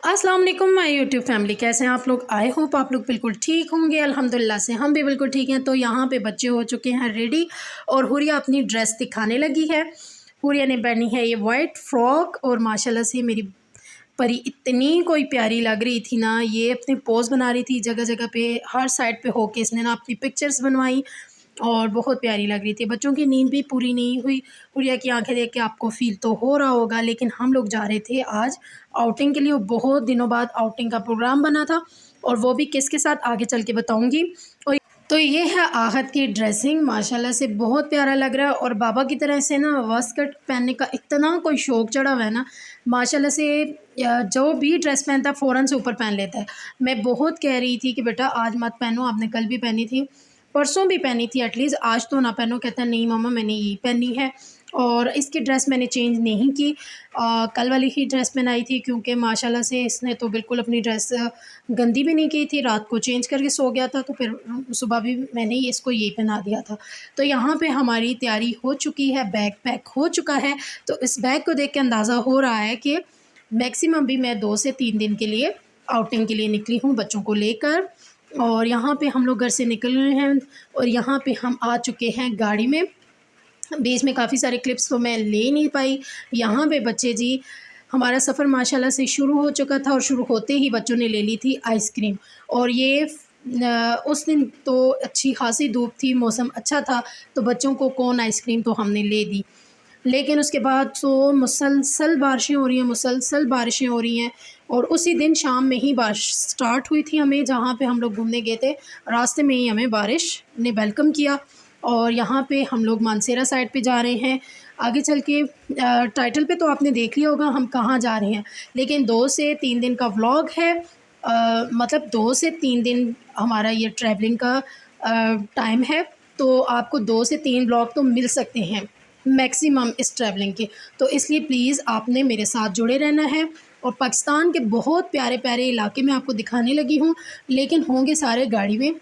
अस्सलाम वालेकुम my YouTube family, कैसे हैं आप लोग। आई होप आप लोग बिल्कुल ठीक होंगे। अल्हम्दुलिल्लाह से हम भी बिल्कुल ठीक हैं। तो यहाँ पे बच्चे हो चुके हैं रेडी और हुरिया अपनी ड्रेस दिखाने लगी है। हुरिया ने पहनी है ये वाइट फ्रॉक और माशाल्लाह से मेरी परी इतनी कोई प्यारी लग रही थी ना। ये अपने पोज बना रही थी जगह जगह पे, हर साइड पे होके इसने ना अपनी पिक्चर्स बनवाई और बहुत प्यारी लग रही थी। बच्चों की नींद भी पूरी नहीं हुई। गुड़िया की आंखें देख के आपको फ़ील तो हो रहा होगा, लेकिन हम लोग जा रहे थे आज आउटिंग के लिए। बहुत दिनों बाद आउटिंग का प्रोग्राम बना था और वो भी किसके साथ आगे चल के बताऊँगी। और तो ये है आहत की ड्रेसिंग, माशाल्लाह से बहुत प्यारा लग रहा है। और बाबा की तरह से ना वास्कट पहनने का इतना कोई शौक़ चढ़ा हुआ है ना, माशाल्लाह से जो भी ड्रेस पहनता है फ़ौरन से ऊपर पहन लेता है। मैं बहुत कह रही थी कि बेटा आज मत पहनो, आपने कल भी पहनी थी, परसों भी पहनी थी, एटलीस्ट आज तो ना पहनो। कहता है नहीं मम्मा मैंने यही पहनी है। और इसकी ड्रेस मैंने चेंज नहीं की, कल वाली ही ड्रेस पहनाई थी, क्योंकि माशाल्लाह से इसने तो बिल्कुल अपनी ड्रेस गंदी भी नहीं की थी। रात को चेंज करके सो गया था, तो फिर सुबह भी मैंने ही इसको यही पहना दिया था। तो यहाँ पे हमारी तैयारी हो चुकी है, बैग पैक हो चुका है। तो इस बैग को देख के अंदाज़ा हो रहा है कि मैक्सिमम भी मैं 2 से 3 दिन के लिए आउटिंग के लिए निकली हूँ बच्चों को लेकर। और यहाँ पे हम लोग घर से निकल रहे हैं और यहाँ पे हम आ चुके हैं गाड़ी में। बीच में काफ़ी सारे क्लिप्स तो मैं ले नहीं पाई। यहाँ पे बच्चे जी, हमारा सफ़र माशाल्लाह से शुरू हो चुका था और शुरू होते ही बच्चों ने ले ली थी आइसक्रीम। और ये उस दिन तो अच्छी खासी धूप थी, मौसम अच्छा था, तो बच्चों को कोन आइसक्रीम तो हमने ले दी। लेकिन उसके बाद तो मुसलसल बारिशें हो रही हैं, मुसलसल बारिशें हो रही हैं। और उसी दिन शाम में ही बारिश स्टार्ट हुई थी हमें, जहाँ पे हम लोग घूमने गए थे, रास्ते में ही हमें बारिश ने वेलकम किया। और यहाँ पे हम लोग मानसेरा साइड पे जा रहे हैं। आगे चल के टाइटल पे तो आपने देख लिया होगा हम कहाँ जा रहे हैं, लेकिन 2 से 3 दिन का व्लॉग है। मतलब 2 से 3 दिन हमारा ये ट्रैवलिंग का टाइम है, तो आपको 2 से 3 व्लॉग तो मिल सकते हैं मैक्सिमम इस ट्रैवलिंग के। तो इसलिए प्लीज़ आपने मेरे साथ जुड़े रहना है। और पाकिस्तान के बहुत प्यारे प्यारे इलाके मैं आपको दिखाने लगी हूँ, लेकिन होंगे सारे गाड़ी में,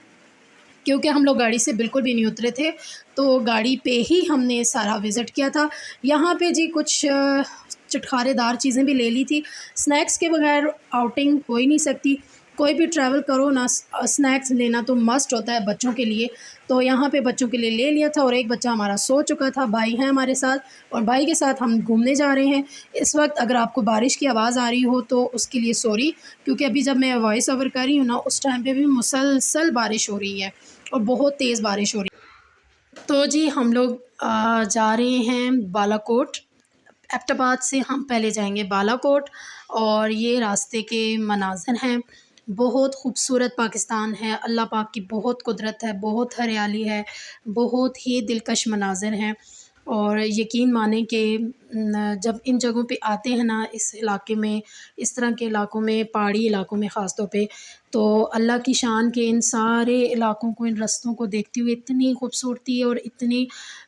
क्योंकि हम लोग गाड़ी से बिल्कुल भी नहीं उतरे थे, तो गाड़ी पे ही हमने सारा विज़िट किया था। यहाँ पे जी कुछ चटखारेदार चीज़ें भी ले ली थी। स्नैक्स के बगैर आउटिंग हो ही नहीं सकती। कोई भी ट्रैवल करो ना, स्नैक्स लेना तो मस्ट होता है बच्चों के लिए। तो यहाँ पे बच्चों के लिए ले लिया था और एक बच्चा हमारा सो चुका था। भाई है हमारे साथ और भाई के साथ हम घूमने जा रहे हैं। इस वक्त अगर आपको बारिश की आवाज़ आ रही हो तो उसके लिए सॉरी, क्योंकि अभी जब मैं वॉइस ओवर कर रही हूँ ना, उस टाइम पे भी मुसलसल बारिश हो रही है और बहुत तेज़ बारिश हो रही है। तो जी हम लोग जा रहे हैं बालाकोट। एबटाबाद से हम पहले जाएंगे बालाकोट और ये रास्ते के मनाज़र हैं। बहुत खूबसूरत पाकिस्तान है, अल्लाह पाक की बहुत कुदरत है, बहुत हरियाली है, बहुत ही दिलकश मनाज़र हैं। और यकीन मानें कि जब इन जगहों पे आते हैं ना, इस इलाके में, इस तरह के इलाकों में, पहाड़ी इलाकों में ख़ास तौर पे, तो अल्लाह की शान के इन सारे इलाकों को, इन रास्तों को देखते हुए इतनी खूबसूरती और इतनी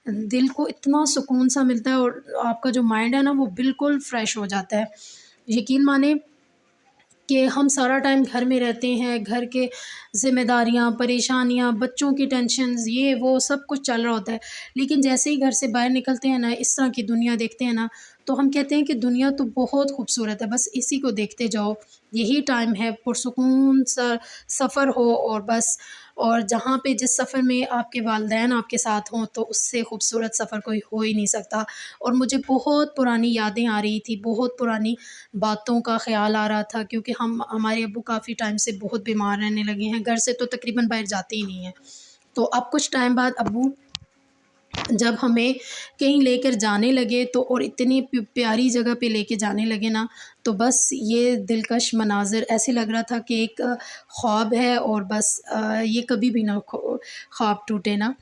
दिल को इतना सुकून सा मिलता है और आपका जो माइंड है ना वो बिल्कुल फ़्रेश हो जाता है। यकीन मानें कि हम सारा टाइम घर में रहते हैं, घर के ज़िम्मेदारियाँ, परेशानियाँ, बच्चों की टेंशन्स, ये वो सब कुछ चल रहा होता है। लेकिन जैसे ही घर से बाहर निकलते हैं ना, इस तरह की दुनिया देखते हैं ना, तो हम कहते हैं कि दुनिया तो बहुत खूबसूरत है, बस इसी को देखते जाओ। यही टाइम है पुरसुकून सा सफ़र हो और बस। और जहाँ पे जिस सफ़र में आपके वालिदैन आपके साथ हों, तो उससे खूबसूरत सफ़र कोई हो ही नहीं सकता। और मुझे बहुत पुरानी यादें आ रही थी, बहुत पुरानी बातों का ख़्याल आ रहा था, क्योंकि हमारे अब्बू काफ़ी टाइम से बहुत बीमार रहने लगे हैं, घर से तो तकरीबन बाहर जाते ही नहीं हैं। तो अब कुछ टाइम बाद अब्बू जब हमें कहीं लेकर जाने लगे, तो और इतनी प्यारी जगह पे लेके जाने लगे ना, तो बस ये दिलकश मनाज़र ऐसे लग रहा था कि एक ख्वाब है और बस ये कभी भी ना ख्वाब टूटे ना।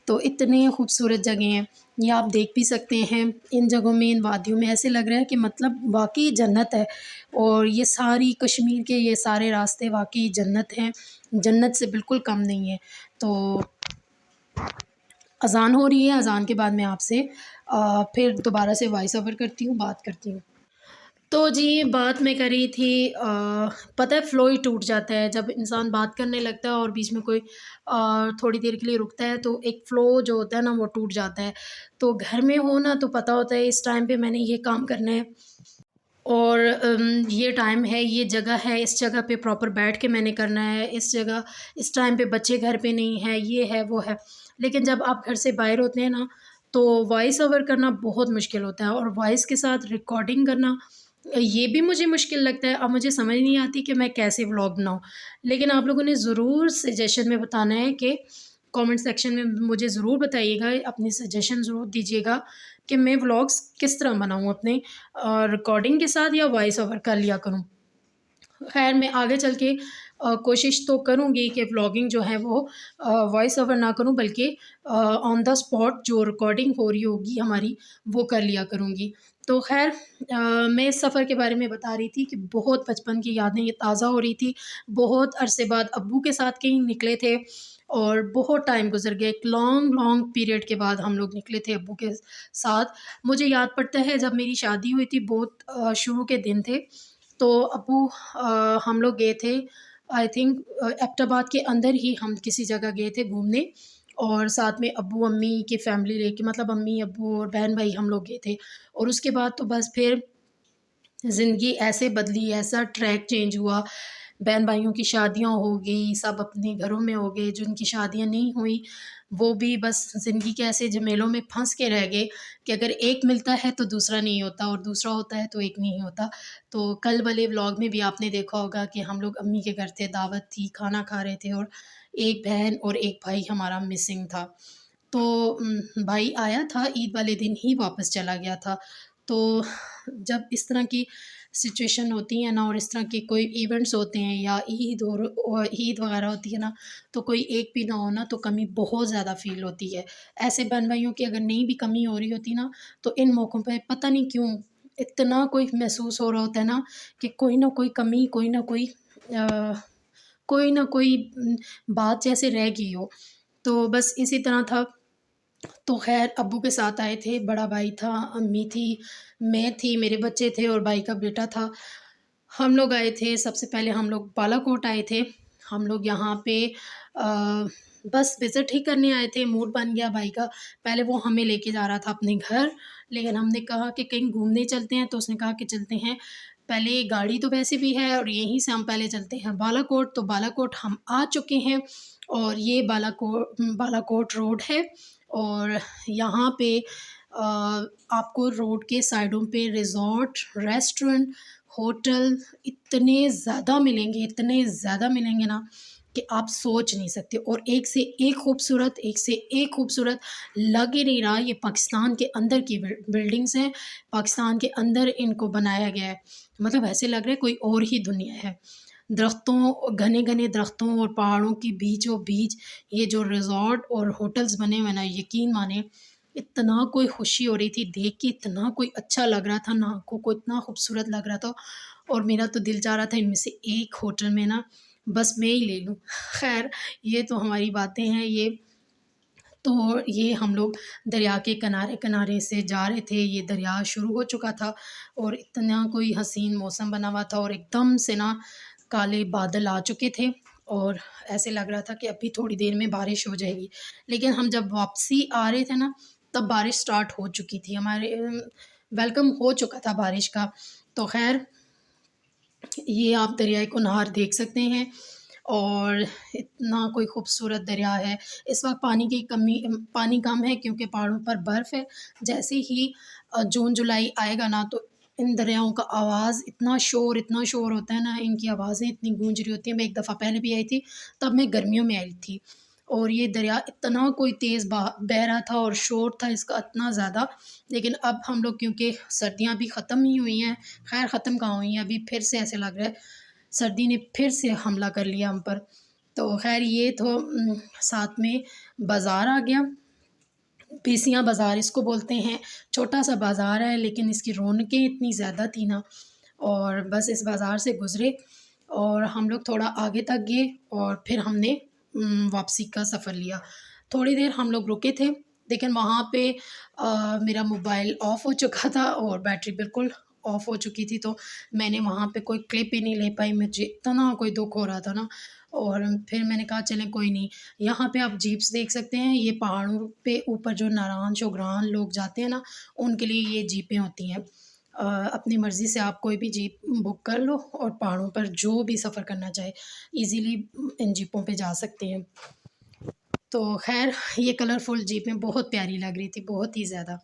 तो इतनी खूबसूरत जगह हैं, ये आप देख भी सकते हैं। इन जगहों में, इन वादियों में ऐसे लग रहा है कि मतलब वाक़ई जन्नत है। और ये सारी कश्मीर के ये सारे रास्ते वाक़ई जन्नत हैं, जन्नत से बिल्कुल कम नहीं है। तो अज़ान हो रही है, अज़ान के बाद मैं आपसे फिर दोबारा से वॉइस ओवर करती हूँ, बात करती हूँ। तो जी बात मैं कर रही थी, पता है फ़्लो ही टूट जाता है जब इंसान बात करने लगता है और बीच में कोई थोड़ी देर के लिए रुकता है, तो एक फ़्लो जो होता है ना वो टूट जाता है। तो घर में हो ना तो पता होता है इस टाइम पे मैंने ये काम करना है, और ये टाइम है, ये जगह है, इस जगह पे प्रॉपर बैठ के मैंने करना है, इस जगह इस टाइम पे बच्चे घर पे नहीं है, ये है वो है। लेकिन जब आप घर से बाहर होते हैं ना, तो वॉइस ओवर करना बहुत मुश्किल होता है, और वॉइस के साथ रिकॉर्डिंग करना ये भी मुझे मुश्किल लगता है। अब मुझे समझ नहीं आती कि मैं कैसे व्लॉग बनाऊँ। लेकिन आप लोगों ने ज़रूर सजेशन में बताना है कि कमेंट सेक्शन में मुझे ज़रूर बताइएगा, अपनी सजेशन ज़रूर दीजिएगा कि मैं व्लॉग्स किस तरह बनाऊँ अपने, रिकॉर्डिंग के साथ या वॉइस ओवर कर लिया करूँ। ख़ैर मैं आगे चल के कोशिश तो करूँगी कि व्लॉगिंग जो है वो वॉइस ओवर ना करूँ, बल्कि ऑन द स्पॉट जो रिकॉर्डिंग हो रही होगी हमारी, वो कर लिया करूँगी। तो ख़ैर मैं इस सफ़र के बारे में बता रही थी कि बहुत बचपन की यादें ये ताज़ा हो रही थी। बहुत अरसे बाद अब्बू के साथ कहीं निकले थे, और बहुत टाइम गुज़र गया। एक लॉन्ग लॉन्ग पीरियड के बाद हम लोग निकले थे अब्बू के साथ। मुझे याद पड़ता है जब मेरी शादी हुई थी, बहुत शुरू के दिन थे। तो अब्बू हम लोग गए थे, आई थिंक एबटाबाद के अंदर ही हम किसी जगह गए थे घूमने, और साथ में अब्बू अम्मी की फैमिली लेके, मतलब अम्मी अब्बू और बहन भाई हम लोग गए थे। और उसके बाद तो बस फिर ज़िंदगी ऐसे बदली, ऐसा ट्रैक चेंज हुआ। बहन भाइयों की शादियाँ हो गई, सब अपने घरों में हो गए, जिनकी शादियाँ नहीं हुई वो भी बस ज़िंदगी के ऐसे झमेलों में फँस के रह गए कि अगर एक मिलता है तो दूसरा नहीं होता, और दूसरा होता है तो एक नहीं होता। तो कल वाले व्लॉग में भी आपने देखा होगा कि हम लोग अम्मी के घर थे, दावत थी, खाना खा रहे थे, और एक बहन और एक भाई हमारा मिसिंग था। तो भाई आया था, ईद वाले दिन ही वापस चला गया था। तो जब इस तरह की सिचुएशन होती है ना, और इस तरह के कोई इवेंट्स होते हैं, या और ईद वगैरह होती है ना, तो कोई एक भी ना हो ना, तो कमी बहुत ज़्यादा फ़ील होती है। ऐसे बहन-भाइयों की अगर नहीं भी कमी हो रही होती ना, तो इन मौकों पे पता नहीं क्यों इतना कोई महसूस हो रहा होता है ना, कि कोई ना कोई कमी, कोई ना कोई बात जैसे रह गई हो। तो बस इसी तरह था। तो ख़ैर अब्बू के साथ आए थे, बड़ा भाई था, अम्मी थी, मैं थी, मेरे बच्चे थे और भाई का बेटा था। हम लोग आए थे, सबसे पहले हम लोग बालाकोट आए थे। हम लोग यहाँ पे अ, बस विज़िट ही करने आए थे, मूड बन गया भाई का। पहले वो हमें लेके जा रहा था अपने घर, लेकिन हमने कहा कि कहीं घूमने चलते हैं, तो उसने कहा कि चलते हैं। पहले गाड़ी तो वैसे भी है, और यहीं से हम पहले चलते हैं बालाकोट। तो बालाकोट हम आ चुके हैं, और ये बालाकोट रोड है। और यहाँ पे आपको रोड के साइडों पे रिज़ॉर्ट, रेस्टोरेंट, होटल इतने ज़्यादा मिलेंगे ना, कि आप सोच नहीं सकते। और एक से एक खूबसूरत लग ही नहीं रहा ये पाकिस्तान के अंदर की बिल्डिंग्स हैं, पाकिस्तान के अंदर इनको बनाया गया है। मतलब ऐसे लग रहा है कोई और ही दुनिया है। घने-घने दरख्तों और पहाड़ों के बीचों-बीच ये जो रिज़ॉर्ट और होटल्स बने हुए हैं ना, यकीन मानिए इतना कोई खुशी हो रही थी देख के, इतना कोई अच्छा लग रहा था ना, आँखों को इतना खूबसूरत लग रहा था। और मेरा तो दिल चाह रहा था इनमें से एक होटल में ना बस मैं ही ले लूँ। ख़ैर ये तो हमारी बातें हैं ये। तो ये हम लोग दरिया के किनारे-किनारे से जा रहे थे, ये दरिया शुरू हो चुका था, और इतना कोई हसीन मौसम बना हुआ था, और एकदम से ना काले बादल आ चुके थे, और ऐसे लग रहा था कि अभी थोड़ी देर में बारिश हो जाएगी। लेकिन हम जब वापसी आ रहे थे ना, तब बारिश स्टार्ट हो चुकी थी, वेलकम हो चुका था बारिश का। तो ख़ैर ये आप दरियाए कुनहार देख सकते हैं, और इतना कोई खूबसूरत दरिया है। इस वक़्त पानी कम है, क्योंकि पहाड़ों पर बर्फ़ है। जैसे ही जून जुलाई आएगा ना, तो इन दरियाओं का आवाज़ इतना शोर होता है ना, इनकी आवाज़ें इतनी गूंज रही होती हैं। मैं एक दफ़ा पहले भी आई थी, तब मैं गर्मियों में आई थी, और ये दरिया इतना कोई तेज़ बह रहा था, और शोर था इसका इतना ज़्यादा। लेकिन अब हम लोग, क्योंकि सर्दियाँ भी ख़त्म ही हुई हैं, ख़ैर ख़त्म कहाँ हुई हैं, अभी फिर से ऐसे लग रहा है सर्दी ने फिर से हमला कर लिया हम पर। तो ख़ैर ये तो साथ में बाज़ार आ गया। पीसियाँ बाज़ार इसको बोलते हैं। छोटा-सा बाज़ार है, लेकिन इसकी रौनकें इतनी ज़्यादा थी ना, और बस इस बाज़ार से गुज़रे, और हम लोग थोड़ा आगे तक गए, और फिर हमने वापसी का सफ़र लिया। थोड़ी देर हम लोग रुके थे, लेकिन वहाँ पे मेरा मोबाइल ऑफ़ हो चुका था, और बैटरी बिल्कुल ऑफ़ हो चुकी थी, तो मैंने वहाँ पे कोई क्लिप ही नहीं ले पाई। मुझे इतना कोई दुःख हो रहा था ना, और फिर मैंने कहा चलें कोई नहीं। यहाँ पे आप जीप्स देख सकते हैं, ये पहाड़ों पे ऊपर जो नारान शोगरान लोग जाते हैं ना, उनके लिए ये जीपें होती हैं। अपनी मर्ज़ी से आप कोई भी जीप बुक कर लो और पहाड़ों पर जो भी सफ़र करना चाहे ईज़िली इन जीपों पे जा सकते हैं। तो ख़ैर ये कलरफुल जीपें बहुत प्यारी लग रही थी, बहुत ही ज़्यादा।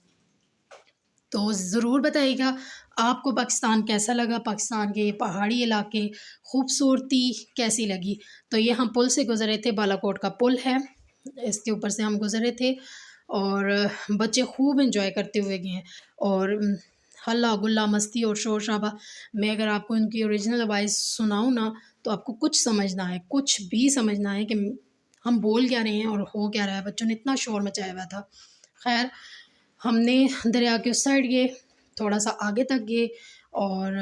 तो ज़रूर बताइएगा आपको पाकिस्तान कैसा लगा, पाकिस्तान के ये पहाड़ी इलाके, खूबसूरती कैसी लगी। तो ये हम पुल से गुज़रे थे, बालाकोट का पुल है, इसके ऊपर से हम गुज़रे थे और बच्चे खूब एंजॉय करते हुए गए हैं और हल्ला गुल्ला मस्ती और शोर शराबा। मैं अगर आपको इनकी ओरिजिनल आवाज़ सुनाऊँ ना तो आपको कुछ समझ ना आए, कुछ भी समझ ना आए कि हम बोल क्या रहे हैं और हो क्या रहा है। बच्चों ने इतना शोर मचाया हुआ था। खैर हमने दरिया के उस साइड गए, थोड़ा-सा आगे तक गए और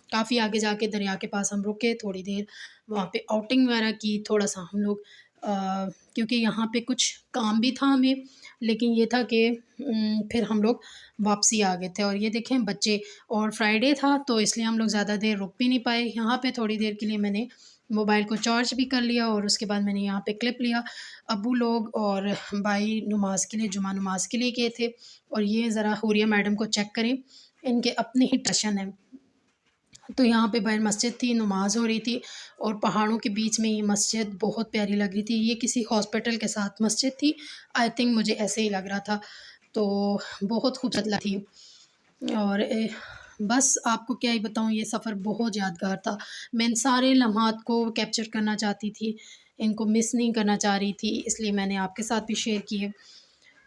काफ़ी आगे जाके दरिया के पास हम रुके थोड़ी देर, वहाँ पे आउटिंग वगैरह की, थोड़ा-सा हम लोग क्योंकि यहाँ पे कुछ काम भी था हमें, लेकिन ये था कि फिर हम लोग वापसी आ गए थे और ये देखें बच्चे और फ्राइडे था तो इसलिए हम लोग ज़्यादा देर रुक भी नहीं पाए। यहाँ पे थोड़ी देर के लिए मैंने मोबाइल को चार्ज भी कर लिया और उसके बाद मैंने यहाँ पे क्लिप लिया। अब्बू लोग और भाई नमाज़ के लिए, जुमा नमाज़ के लिए गए थे और ये ज़रा हुरिया मैडम को चेक करें, इनके अपने ही टशन हैं। तो यहाँ पे बाहर मस्जिद थी, नमाज़ हो रही थी और पहाड़ों के बीच में ये मस्जिद बहुत प्यारी लग रही थी। ये किसी हॉस्पिटल के साथ मस्जिद थी, आई थिंक मुझे ऐसे ही लग रहा था। तो बहुत खूबसूरत थी और बस आपको क्या ही बताऊँ, ये सफ़र बहुत यादगार था। मैं इन सारे लम्हात को कैप्चर करना चाहती थी, इनको मिस नहीं करना चाह रही थी, इसलिए मैंने आपके साथ भी शेयर किए।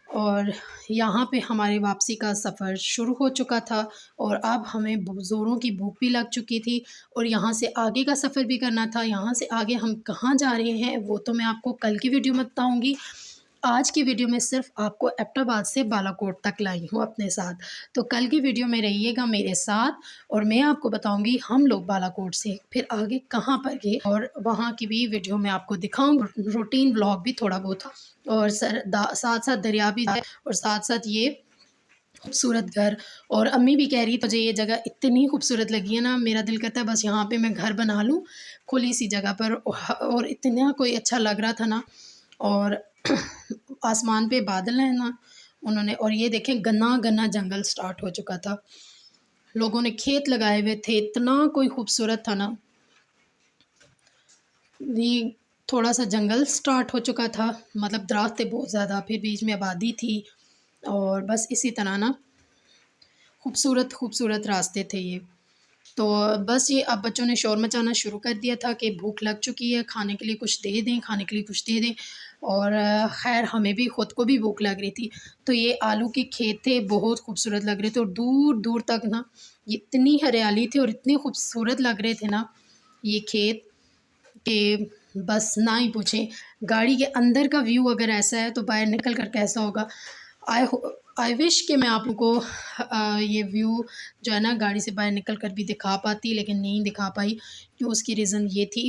और यहाँ पे हमारी वापसी का सफ़र शुरू हो चुका था और अब हमें ज़ोरों की भूख भी लग चुकी थी और यहाँ से आगे का सफ़र भी करना था। यहाँ से आगे हम कहाँ जा रहे हैं वो तो मैं आपको कल की वीडियो में बताऊँगी। आज की वीडियो में सिर्फ़ आपको एबटाबाद से बालाकोट तक लाई हूँ अपने साथ। तो कल की वीडियो में रहिएगा मेरे साथ और मैं आपको बताऊँगी हम लोग बालाकोट से फिर आगे कहाँ पर गए और वहाँ की भी वीडियो मैं आपको दिखाऊँगी। रूटीन व्लॉग भी थोड़ा बहुत और साथ-साथ दरिया भी है और साथ-साथ ये खूबसूरत घर। और अम्मी भी कह रही मुझे ये जगह इतनी खूबसूरत लगी है ना, मेरा दिल करता है बस यहाँ पे मैं घर बना लूँ, खुली सी जगह पर। और इतना कोई अच्छा लग रहा था ना और आसमान पे बादल हैं ना उन्होंने, और ये देखें घना-घना जंगल स्टार्ट हो चुका था। लोगों ने खेत लगाए हुए थे, इतना कोई खूबसूरत था ना। ये थोड़ा-सा जंगल स्टार्ट हो चुका था, मतलब दरख्त थे बहुत ज़्यादा, फिर बीच में आबादी थी और बस इसी तरह ना खूबसूरत रास्ते थे ये। तो बस ये अब बच्चों ने शोर मचाना शुरू कर दिया था कि भूख लग चुकी है, खाने के लिए कुछ दे दें, खाने के लिए कुछ दे दें। और ख़ैर हमें भी ख़ुद को भी भूख लग रही थी। तो ये आलू के खेत थे, बहुत खूबसूरत लग रहे थे और दूर-दूर तक ना इतनी हरियाली थी और इतने खूबसूरत लग रहे थे ना ये खेत कि बस ना ही पूछें। गाड़ी के अंदर का व्यू अगर ऐसा है तो बाहर निकल कर कैसा होगा। आई विश कि मैं आप लोगों को ये व्यू जो है ना गाड़ी से बाहर निकल कर भी दिखा पाती, लेकिन नहीं दिखा पाई। क्यों, उसकी रीज़न ये थी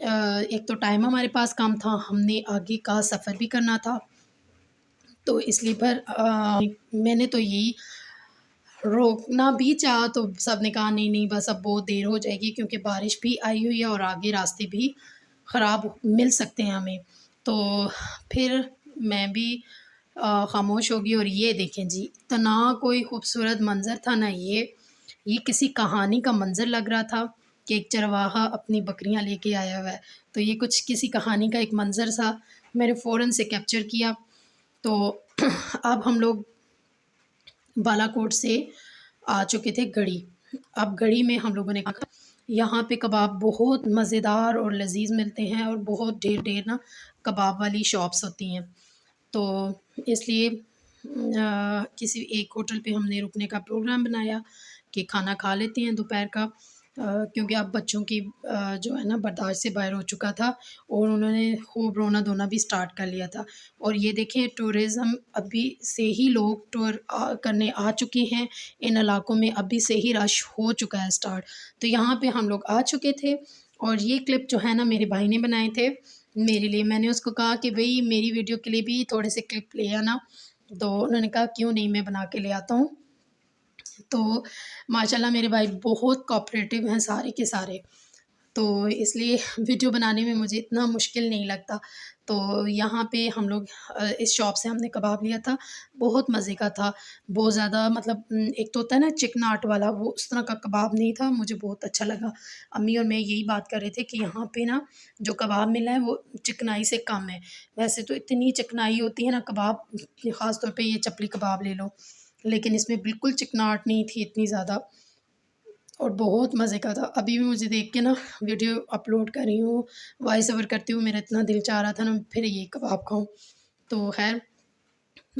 एक तो टाइम हमारे पास कम था, हमने आगे का सफ़र भी करना था। तो इसलिए मैंने तो यही रोकना भी चाहा तो सब ने कहा नहीं बस अब बहुत देर हो जाएगी क्योंकि बारिश भी आई हुई है और आगे रास्ते भी ख़राब मिल सकते हैं हमें। तो फिर मैं भी ख़ामोश हो गई और ये देखें जी, इतना कोई खूबसूरत मंज़र था ना ये किसी कहानी का मंज़र लग रहा था कि एक चरवाहा अपनी बकरियाँ लेके आया हुआ है। तो ये कुछ किसी कहानी का एक मंज़र था, मैंने फ़ौरन से कैप्चर किया। तो अब हम लोग बालाकोट से आ चुके थे गढ़ी। अब गढ़ी में हम लोगों ने कहा यहाँ पे कबाब बहुत मज़ेदार और लज़ीज़ मिलते हैं और बहुत ढेर ना कबाब वाली शॉप्स होती हैं। तो इसलिए किसी एक होटल पे हमने रुकने का प्रोग्राम बनाया कि खाना खा लेते हैं दोपहर का, क्योंकि अब बच्चों की जो है ना बर्दाश्त से बाहर हो चुका था और उन्होंने खूब रोना-धोना भी स्टार्ट कर लिया था। और ये देखें टूरिज़्म अभी से ही लोग टूर करने आ चुके हैं इन इलाकों में, अभी से ही रश हो चुका है स्टार्ट। तो यहाँ पे हम लोग आ चुके थे और ये क्लिप जो है ना मेरे भाई ने बनाए थे मेरे लिए। मैंने उसको कहा कि भई मेरी वीडियो के लिए भी थोड़े से क्लिप ले आना, तो उन्होंने कहा क्यों नहीं, मैं बना के ले आता हूँ। तो माशाल्लाह मेरे भाई बहुत कोऑपरेटिव हैं सारे के सारे। तो इसलिए वीडियो बनाने में मुझे इतना मुश्किल नहीं लगता। तो यहाँ पे हम लोग इस शॉप से हमने कबाब लिया था, बहुत मज़े का था। बहुत ज़्यादा मतलब एक तो होता है ना चिकनाहट वाला, वो उस तरह का कबाब नहीं था, मुझे बहुत अच्छा लगा। अम्मी और मैं यही बात कर रहे थे कि यहाँ पे ना जो कबाब मिला है वो चिकनाई से कम है। वैसे तो इतनी चिकनाई होती है ना कबाब, ख़ास तौर पे ये चपली कबाब ले लो, लेकिन इसमें बिल्कुल चिकनाहट नहीं थी इतनी ज़्यादा, और बहुत मज़े का था। अभी भी मुझे देख के ना वीडियो अपलोड कर रही हूँ, वॉइस ओवर करती हूँ, मेरा इतना दिल चाह रहा था ना फिर ये कबाब खाऊँ। तो ख़ैर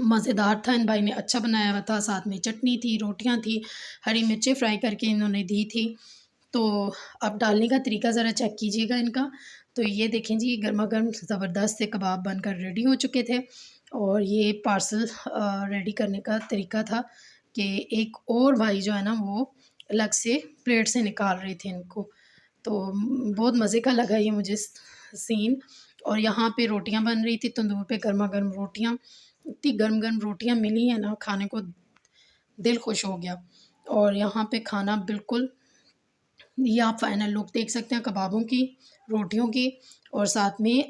मज़ेदार था, इन भाई ने अच्छा बनाया हुआ था, साथ में चटनी थी, रोटियाँ थी, हरी मिर्चें फ्राई करके इन्होंने दी थी। तो अब डालने का तरीका ज़रा चेक कीजिएगा इनका। तो ये देखें जी, गरमा-गरम ज़बरदस्त से कबाब बनकर रेडी हो चुके थे, और ये पार्सल रेडी करने का तरीका था कि एक और भाई जो है ना वो अलग से प्लेट से निकाल रहे थे इनको। तो बहुत मज़े का लगा ये मुझे सीन। और यहाँ पे रोटियाँ बन रही थी तंदूर पे, गरमा-गरम रोटियाँ। इतनी गरम-गरम रोटियाँ मिली हैं ना, खाने को दिल खुश हो गया। और यहाँ पे खाना बिल्कुल, ये आप फाइनल लुक देख सकते हैं कबाबों की, रोटियों की, और साथ में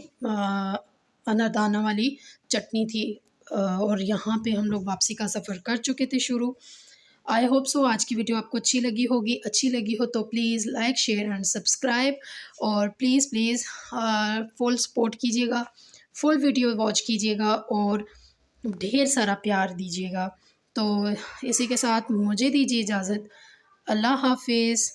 अनारदाना वाली चटनी थी। और यहाँ पे हम लोग वापसी का सफ़र कर चुके थे शुरू। आई होप सो आज की वीडियो आपको अच्छी लगी होगी। अच्छी लगी हो तो please like, share and subscribe, और प्लीज़ फुल सपोर्ट कीजिएगा, फुल वीडियो वॉच कीजिएगा, और ढेर सारा प्यार दीजिएगा। तो इसी के साथ मुझे दीजिए इजाज़त। अल्लाह हाफ़िज़।